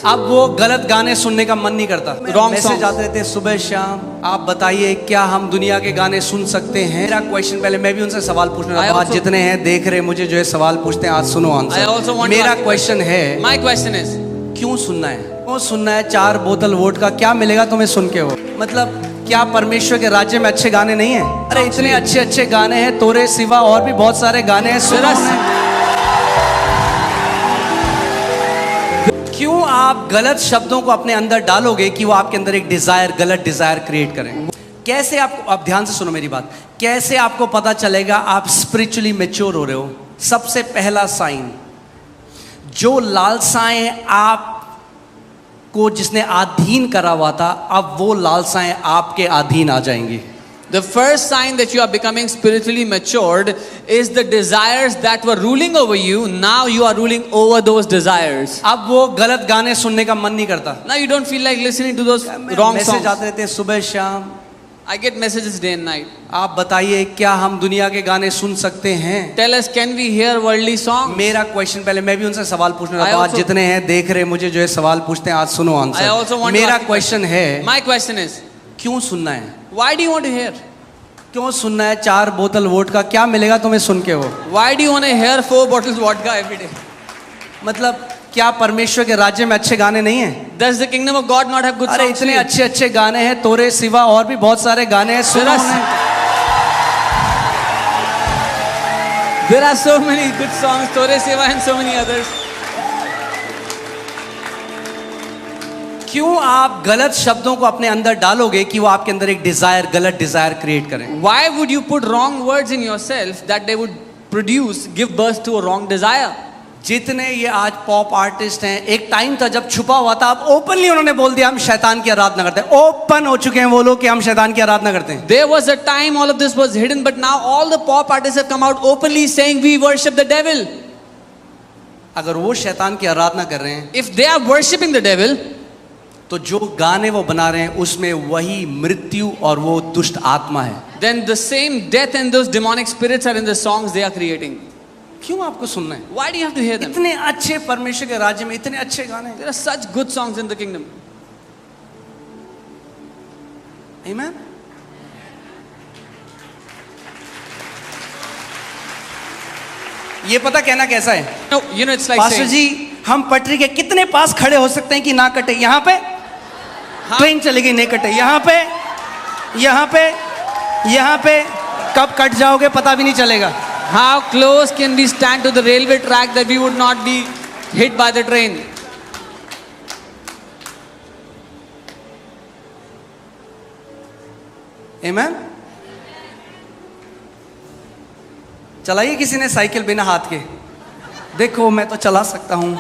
अब वो गलत गाने सुनने का मन नहीं करता। Wrong message songs. आते रहते सुबह शाम, आप बताइए क्या हम दुनिया के गाने सुन सकते हैं? मेरा क्वेश्चन, पहले मैं भी उनसे सवाल पूछना I चाहता हूं। आज also- जितने हैं देख रहे मुझे जो है सवाल पूछते हैं, आज सुनो I also answer. want to मेरा ask you क्वेश्चन है, My question is, क्यों सुनना है? क्यों सुनना है? 4 बोतल वोट का क्या मिलेगा तुम्हें सुन के? वो मतलब क्या परमेश्वर के राज्य में अच्छे गाने नहीं हैं? अरे इतने अच्छे अच्छे गाने हैं, तोरे सिवा और भी बहुत सारे गाने हैं, सुनो उन्हें। क्यों आप गलत शब्दों को अपने अंदर डालोगे कि वो आपके अंदर एक डिजायर, गलत डिजायर क्रिएट करें? कैसे आपको, आप ध्यान से सुनो मेरी बात, कैसे आपको पता चलेगा आप स्पिरिचुअली मैच्योर हो रहे हो? सबसे पहला साइन, जो लालसाएं आप को जिसने अधीन करा हुआ था, अब वो लालसाएं आपके अधीन आ जाएंगी। the first sign that you are becoming spiritually matured is the desires that were ruling over you. Now you are ruling over those desires. अब वो गलत गाने सुनने का मन नहीं करता। Now you don't feel like listening to those wrong message songs. आते रहते हैं सुबह शाम, I get messages day and night. आप बताइए क्या हम दुनिया के गाने सुन सकते हैं? Tell us, can we hear worldly songs? मेरा क्वेश्चन, पहले मैं भी उनसे सवाल पूछना I चाहता हूं। आज also- जितने हैं देख रहे मुझे जो है सवाल पूछते हैं, आज सुनो I also answer. want to मेरा ask you क्वेश्चन है, My question is, क्यों सुनना है? why do you want to hear? क्यों सुनना है? 4 बोतल वोट का क्या मिलेगा तुम्हें सुन के? वो Why do you want to hear 4 bottles vodka every day? मतलब क्या परमेश्वर के राज्य में अच्छे गाने नहीं हैं? Does the kingdom of God not have good अरे songs? इतने for you? अच्छे अच्छे गाने हैं, तोरे सिवा और भी बहुत सारे गाने हैं, सुनो There are- उन्हें। There are so many good songs, Tore Seva and so many others. क्यों आप गलत शब्दों को अपने अंदर डालोगे कि वो आपके अंदर एक डिजायर, गलत डिजायर क्रिएट करें? Why would you put wrong words in yourself that they would give birth to a wrong desire? जितने ये आज पॉप आर्टिस्ट हैं, एक टाइम था जब छुपा हुआ था, अब ओपनली उन्होंने बोल दिया हम शैतान की आराधना करते हैं। ओपन हो चुके हैं वो लोग कि हम शैतान की आराधना करते हैं। There was a time all of this was hidden, but now all the pop artists have come out openly saying we worship the devil. अगर वो शैतान की आराधना कर रहे हैं, If they are worshipping the devil, तो जो गाने वो बना रहे हैं उसमें वही मृत्यु और वो दुष्ट आत्मा है। then the same death and those demonic spirits are in the songs they are creating. क्यों आपको सुनना है? Why do you have to hear them? इतने अच्छे परमेश्वर के राज्य में इतने अच्छे गाने हैं। There are such good songs in the kingdom. Amen? ये पता कहना कैसा है? No, it's like pastor saying, जी, हम पटरी के कितने पास खड़े हो सकते हैं कि ना कटे? यहाँ पे ट्रेन चलेगी, नहीं कटे। यहाँ पे, यहाँ पे, यहाँ पे कब कट जाओगे पता भी नहीं चलेगा। how close can we stand to the railway track that we would not be hit by the train? Amen? चलाइए किसी ने साइकिल बिना हाथ के, देखो मैं तो चला सकता हूं।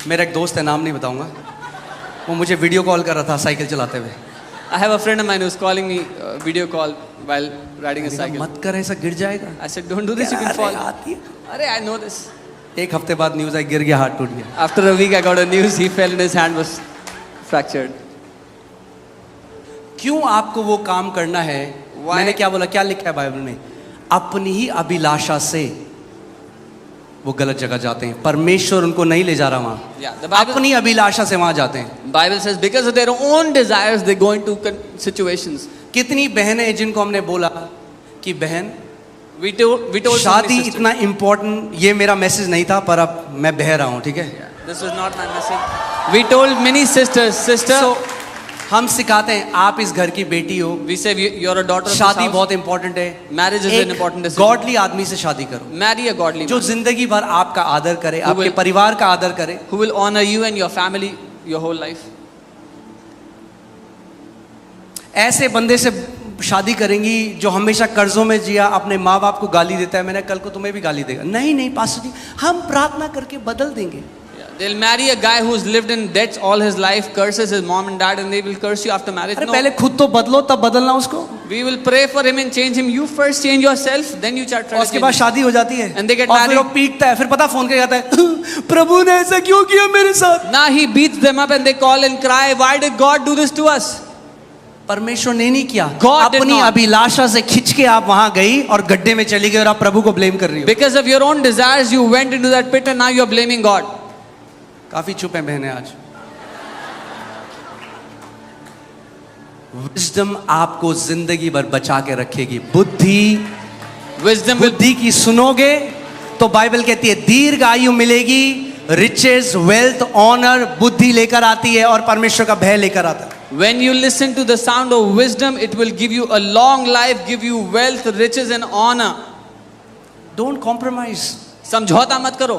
मेरा एक दोस्त है, नाम नहीं बताऊंगा, वो मुझे वीडियो कॉल कर रहा था साइकिल चलाते हुए। I have a friend of mine who's calling me video call while riding a cycle. मत कर, ऐसा गिर जाएगा। I said, don't do this, you can अरे fall. आती है। Arey, I know this. एक हफ्ते बाद न्यूज आई, गिर गया, हाथ टूट गया। After a week, I got a news. He fell and his hand was fractured. क्यों आपको वो काम करना है? Why? मैंने क्या बोला, क्या लिखा है बाइबल में? अपनी ही अभिलाषा से वो गलत जगह जाते हैं, परमेश्वर उनको नहीं ले जा रहा वहां। Yeah, the Bible, अपनी अभिलाषा से वहां जाते हैं। Bible says because of their own desires, they go into situations. कितनी बहनें हैं जिनको हमने बोला कि बहन, We told so शादी many sisters. इतना इम्पोर्टेंट, ये मेरा मैसेज नहीं था, पर अब मैं बह रहा हूं, ठीक है? This was not my message. We told many sisters, sister. So, हम सिखाते हैं आप इस घर की बेटी हो, We say you're a daughter of this शादी house. बहुत इंपॉर्टेंट है। Marriage is an important decision. Godly आदमी से शादी करो Marry a godly जो man जिंदगी भर आपका आदर करे, Who आपके will- परिवार का आदर करे। who will honor you and your family your whole life. ऐसे बंदे से शादी करेंगी जो हमेशा कर्जों में जिया, अपने माँ बाप को गाली देता है। मैंने कल को तुम्हें भी गाली देगा। नहीं नहीं पास्टर जी, हम प्रार्थना करके बदल देंगे। Yeah. They'll marry a guy who's lived in debts all his life, curses his mom and dad, and they will curse you after marriage. अरे No. पहले खुद तो बदलो तब बदलना उसको। We will pray for him and change him. You first change yourself, then you try to और उसके बाद change him. शादी हो जाती है And they get और फिर married. वो पीटता है, फिर पता फोन करके आता है प्रभु ने ऐसा क्यों किया मेरे साथ? Now he beats them up and they call and cry, why did God do this to us? परमेश्वर ने नहीं किया, God did अपनी not. अभिलाषा से खिंच के आप वहां गई और गड्ढे में चली गई और आप प्रभु को ब्लेम कर रही हो। Because of your own desires, you went into that pit and now you are blaming God. काफी चुप हैं बहनें आज। विजडम आपको जिंदगी भर बचा के रखेगी। Wisdom will बुद्धि की सुनोगे तो बाइबल कहती है दीर्घ आयु मिलेगी, रिचेस, वेल्थ, ऑनर बुद्धि लेकर आती है और परमेश्वर का भय लेकर आता है। When you listen to the sound of wisdom, it will give you a long life, give you wealth, riches and honor. Don't compromise, समझौता मत करो।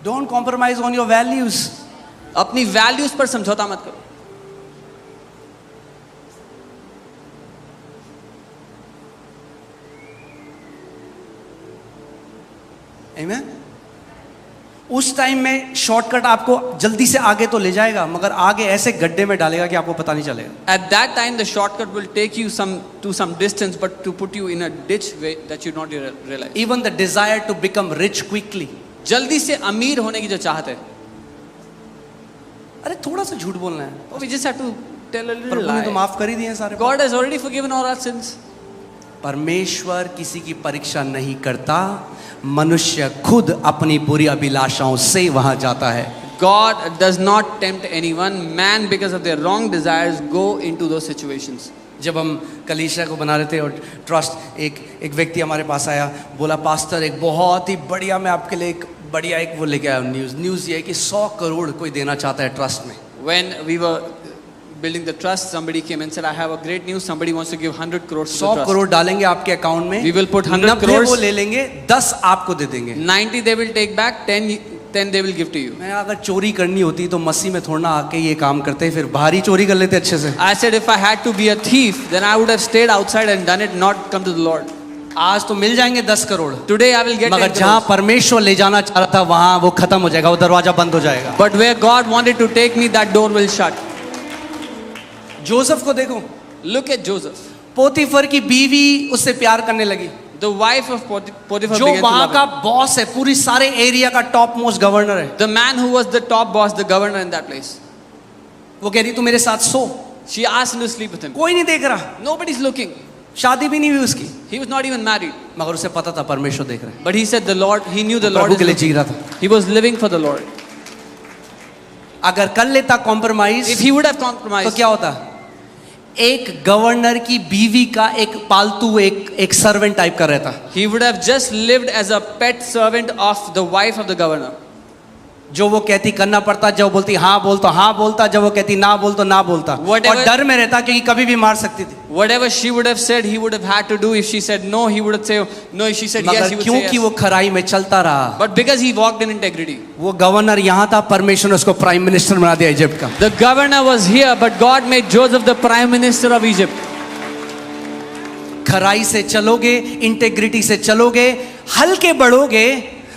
Don't compromise on your values. अपनी वैल्यूज पर समझौता मत करो। आमीन। उस टाइम में शॉर्टकट आपको जल्दी से आगे तो ले जाएगा, मगर आगे ऐसे गड्ढे में डालेगा कि आपको पता नहीं चलेगा। At that time, the shortcut will take you to some distance, but to put you in a ditch way that you not realize. Even the desire to become rich quickly, जल्दी से अमीर होने की जो चाहत है, अरे थोड़ा सा झूठ बोलना है, we just have to tell a little प्रभु ने तो lie. माफ कर ही दिए हैं सारे। God has already forgiven all our sins. परमेश्वर किसी की परीक्षा नहीं करता, मनुष्य खुद अपनी बुरी अभिलाषाओं से वहां जाता है। God does not tempt anyone. Man, because of their wrong desires, go into those situations. जब हम कलीसिया को बना रहे थे और ट्रस्ट, एक व्यक्ति हमारे पास आया, बोला पास्टर एक बहुत ही बढ़िया, मैं आपके लिए एक बढ़िया एक वो लेके आया न्यूज़ ये है कि 100 करोड़ कोई देना चाहता है ट्रस्ट में। When we were building the trust, somebody came and said, I have a great news, somebody wants to give 100 crores to the 100 trust. Crore डालेंगे आपके अकाउंट में, We will put 100 90 crores. वो ले लेंगे, 10 आपको दे देंगे। 90 they will take back, 10 they will give to you. मैं अगर चोरी करनी होती तो मसीह में थोड़ा आके ये काम करते, फिर बाहरी चोरी कर लेते अच्छे से। I said, if I had to be a thief, then I would have stayed outside and done it, not come to the Lord. आज तो मिल जाएंगे 10 crore, Today I will get मगर 10 जहां crores. परमेश्वर ले जाना चाह रहा था वहां वो खत्म हो जाएगा, वो दरवाजा बंद हो जाएगा। But where God wanted to take me, that door will shut. Joseph को देखो, Look at Joseph. पोतीफर की बीवी उससे प्यार करने लगी, The wife of Potiphar जो began to वहां love का him. बॉस है, पूरी सारे एरिया का टॉप मोस्ट गवर्नर है। The man who was the top boss, the governor in that place. वो कह रही तू मेरे साथ सो, She asked him to sleep with him. कोई नहीं देख रहा, Nobody's looking. शादी भी नहीं हुई उसकी, He was not even married. मगर उसे पता था परमेश्वर देख रहे हैं, But he said the Lord, he knew the Lord Prabhu is के लिए looking. जी रहा था। He was living for the Lord. अगर कर लेता compromise If he would have तो compromised, क्या होता? एक गवर्नर की बीवी का एक पालतू एक सर्वेंट टाइप का रहता, he would have just lived as a pet servant of the wife of the governor. जो वो कहती करना पड़ता, जब वो बोलती हाँ बोलता हाँ बोलता, जब वो कहती ना बोल तो ना बोलता, Whatever- और डर में रहता क्योंकि कभी भी मार सकती थी। Whatever she would have said, he would have had to do. If she said no, he would have said no. If she said yes, he मगर would say क्योंकि yes. वो खराई में चलता रहा, But because he walked in integrity, वो governor यहाँ था, परमेश्वर ने उसको प्राइम मिनिस्टर बना दिया इजिप्ट का। the governor was here, but God made Joseph the prime minister of Egypt. खराई से चलोगे, इंटेग्रिटी से चलोगे, हल्के बढ़ोगे,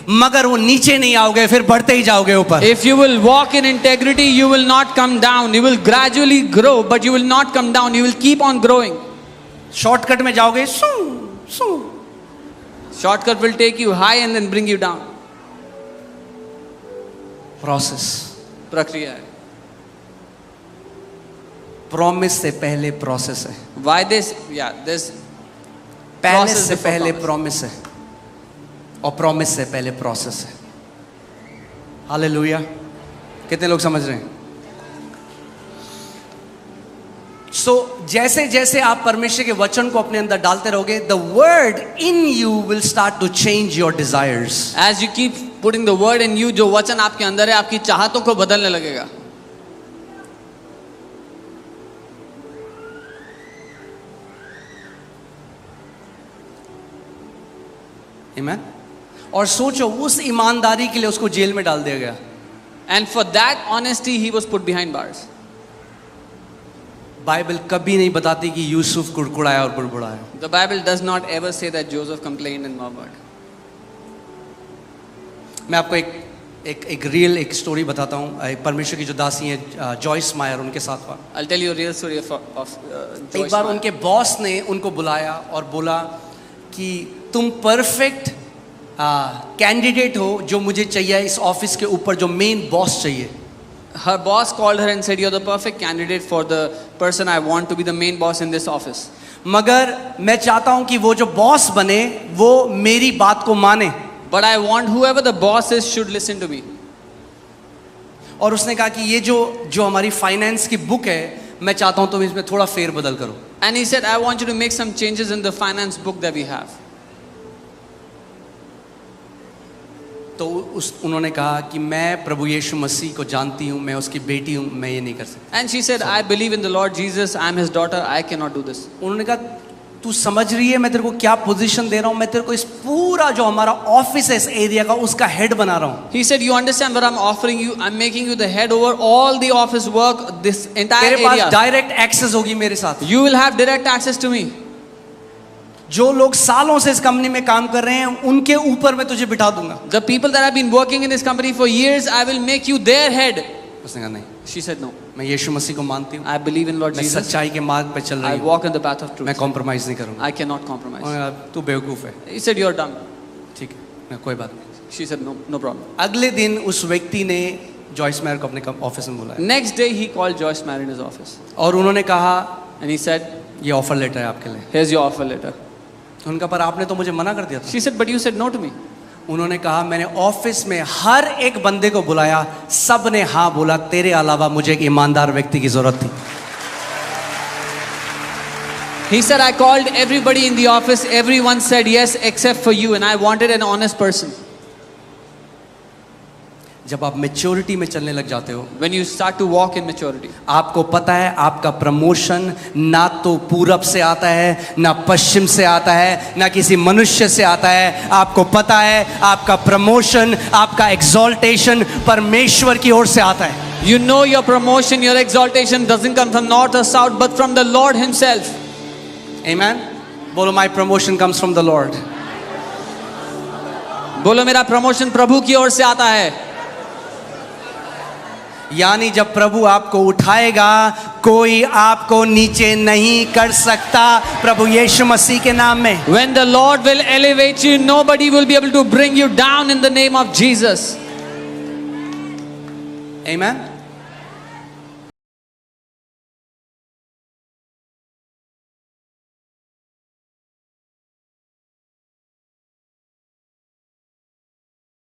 मगर वो नीचे नहीं आओगे, फिर बढ़ते ही जाओगे ऊपर। If you will walk in integrity, you will not come down. You will gradually grow, but you will not come down. You will keep on growing. Shortcut में जाओगे, सू सू, Shortcut will take you high and then bring you down. Process, प्रक्रिया है. Promise से पहले process है, Why this? Yeah, this palace Process से before पहले promise. Promise है, और प्रॉमिस से पहले प्रोसेस है। हालेलुया, कितने लोग समझ रहे हैं? सो जैसे जैसे आप परमेश्वर के वचन को अपने अंदर डालते रहोगे, the word in you will start to change your desires. as you keep putting the word in you, जो वचन आपके अंदर है, आपकी चाहतों को बदलने लगेगा. आमीन। और सोचो, उस ईमानदारी के लिए उसको जेल में डाल दिया गया। And for that honesty, he was put behind bars. Bible कभी नहीं बताती कि यूसुफ कुड़कुड़ाया और बुड़बुड़ाया। The Bible does not ever say that Joseph complained and murmured. मैं आपको एक रियल एक स्टोरी बताता हूँ। परमेश्वर की जो दासी है जॉयस मायर, उनके साथ हुआ। I'll tell you a real story of एक Joyce बार Meyer. उनके बॉस ने उनको बुलाया और बोला कि तुम परफेक्ट कैंडिडेट हो जो मुझे चाहिए इस ऑफिस के ऊपर, जो मेन बॉस चाहिए। Her boss called her and said, "You're the perfect candidate for the person I want to be the main boss in this office." मगर मैं चाहता हूं कि वो जो बॉस बने वो मेरी बात को माने। But I want whoever the boss is should listen to me. और उसने कहा कि ये जो हमारी फाइनेंस की बुक है, मैं चाहता हूं तुम इसमें थोड़ा फेर बदल करो। And he said, "I want you to make some changes in the finance book that we have." तो उन्होंने कहा कि मैं प्रभु यीशु मसीह को जानती हूँ, मैं उसकी बेटी हूँ, मैं ये नहीं कर सकती। And she said, "I believe in the Lord Jesus. I'm his daughter. I cannot do this." उन्होंने कहा तू समझ रही है मैं तेरे को क्या पोजीशन दे रहा हूँ, मैं तेरे को इस पूरा जो हमारा ऑफिस है इस एरिया का उसका हेड बना रहा हूँ। He said, "You understand what I'm offering you? I'm making you the head over all the office work, this entire तेरे पास area. डायरेक्ट एक्सेस होगी मेरे साथ। You will have direct access to me. जो लोग सालों से इस कंपनी में काम कर रहे हैं उनके ऊपर मैं तुझे बिठा दूंगा। The people that have been working in this company for years, I will make you their head." उसने कहा नहीं, She said, "No. मैं यीशु मसीह को मानती हूँ, I believe in Lord मैं Jesus. सच्चाई के मार्ग पे चल I रही हूँ, walk in the path of मैं truth. कॉम्प्रोमाइज नहीं करूँगा। I cannot compromise." उन्होंने कहा, तू बेवकूफ़ है। He said, "You're dumb." ठीक है, मैं कोई बात नहीं। She said, "No, no problem." अगले दिन उस व्यक्ति ने जॉयस मेयर को अपने ऑफिस में बुलाया Next day, he called Joyce Meyer in his office. और उन्होंने कहा And he said, ये ऑफर लेटर है आपके लिए। "Here's your offer letter." उनका पर आपने तो मुझे मना कर दिया था। She said, "But you said no to me." उन्होंने कहा मैंने ऑफिस में हर एक बंदे को बुलाया, सब ने हाँ बोला, तेरे अलावा मुझे एक ईमानदार व्यक्ति की जरूरत थी। He said, "I called everybody in the office. Everyone said yes except for you, and I wanted an honest person." जब आप मैच्योरिटी में चलने लग जाते हो, When you start to walk in maturity, आपको पता है आपका प्रमोशन ना तो पूरब से आता है, ना पश्चिम से आता है, ना किसी मनुष्य से आता है। आपको पता है आपका प्रमोशन, आपका एक्सॉल्टेशन परमेश्वर की ओर से आता है। you know your promotion, your exaltation doesn't come from north or south, but from the Lord Himself. आमेन। बोलो my promotion comes from the Lord. बोलो मेरा प्रमोशन प्रभु की ओर से आता है। यानी जब प्रभु आपको उठाएगा कोई आपको नीचे नहीं कर सकता, प्रभु यीशु मसीह के नाम में। When the Lord will elevate you, nobody will be able to bring you down in the name of Jesus. Amen.